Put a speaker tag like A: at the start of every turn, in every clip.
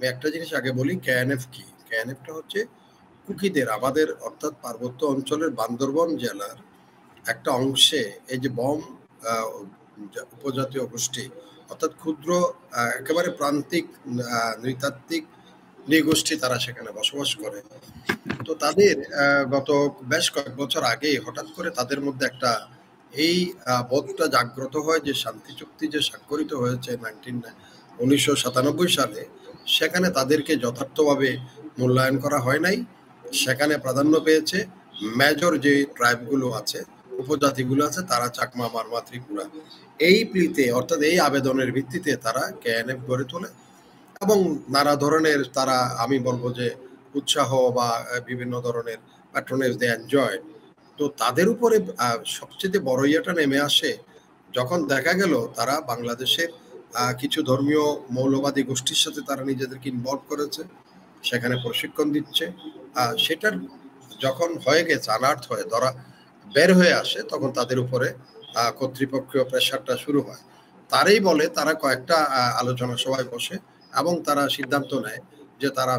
A: আমি একটা জিনিস আগে বলি, কেএনএফ কি? কেএনএফটা হচ্ছে কুকিদের, আমাদের অর্থাৎ পার্বত্য অঞ্চলের বান্দরবন জেলার একটা অংশে এই যে উপজাতীয় গোষ্ঠী, অর্থাৎ ক্ষুদ্র একেবারে প্রান্তিক নৃতাত্ত্বিক নৃগোষ্ঠী, তারা সেখানে বসবাস করে। তো তাদের গত বেশ কয়েক বছর আগে হঠাৎ করে তাদের মধ্যে একটা এই বোধটা জাগ্রত হয় যে শান্তি চুক্তি যে স্বাক্ষরিত হয়েছে 1997 সালে, সেখানে তাদেরকে যথার্থভাবে মূল্যায়ন করা হয় নাই। সেখানে প্রাধান্য পেয়েছে মেজর যে ট্রাইবগুলো আছে, উপজাতিগুলো আছে, তারা চাকমা, মারমা, ত্রিপুরা। এই প্লিতে অর্থাৎ এই আবেদনের ভিত্তিতে তারা কেএনএফ গড়ে তোলে এবং নানা ধরনের তারা, আমি বলবো যে উৎসাহ বা বিভিন্ন ধরনের প্যাট্রোনেজ দে এনজয়। তো তাদের উপরে সবচেয়ে বড় ইয়েটা নেমে আসে যখন দেখা গেল তারা বাংলাদেশের কিছু ধর্মীয় মৌলবাদী গোষ্ঠীর সাথে তারা নিজেদেরকে ইনভলভ করেছে, সেখানে প্রশিক্ষণ দিচ্ছে। সেটার যখন হয়ে গেছে, আনার্থ হয়ে ধরা বের হয়ে আসে, তখন তাদের উপরে কর্তৃপক্ষীয় প্রেশারটা শুরু হয়। তারই বলে তারা কয়েকটা আলোচনা সভায় বসে এবং তারা সিদ্ধান্ত নেয় যে তারা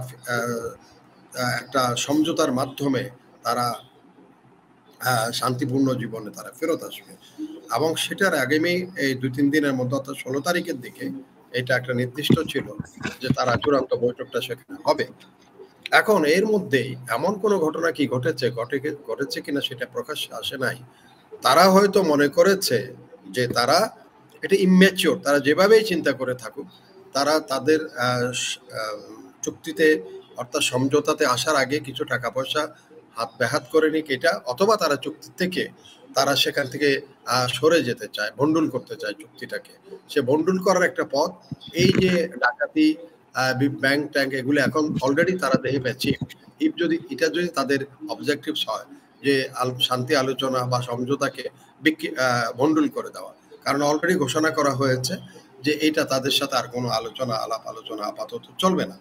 A: একটা সমঝোতার মাধ্যমে তারা শান্তিপূর্ণ জীবনে তারা ফেরত আসবে। এবং সেটার আগামী এই 2-3 দিনের মধ্যে, অর্থাৎ 16 তারিখের দিকে এটা একটা নির্দিষ্ট ছিল যে তারা চূড়ান্ত বৈঠকটা সেখানে হবে। এখন এর মধ্যেই এমন কোনো ঘটনা কি ঘটেছে কিনা সেটা প্রকাশ্যে আসে নাই। তারা হয়তো মনে করেছে যে তারা এটা ইম্যাচিওর, তারা যেভাবেই চিন্তা করে থাকুক, তারা তাদের চুক্তিতে অর্থাৎ সমঝোতাতে আসার আগে কিছু টাকা পয়সা হাত ব্যাহাত করে নিক এটা, অথবা তারা চুক্তি থেকে তারা সেখান থেকে সরে যেতে চায়, ভণ্ডুল করতে চায় চুক্তিটাকে। সে ভণ্ডুল করার একটা পথ এই যে ডাকাতি, ব্যাংক ট্যাঙ্ক, এগুলো এখন অলরেডি তারা দেহে পেয়েছে। এটা যদি তাদের অবজেক্টিভস হয় যে শান্তি আলোচনা বা সমঝোতাকে ভণ্ডুল করে দেওয়া, কারণ অলরেডি ঘোষণা করা হয়েছে যে এটা তাদের সাথে আর কোনো আলাপ আলোচনা আপাতত চলবে না।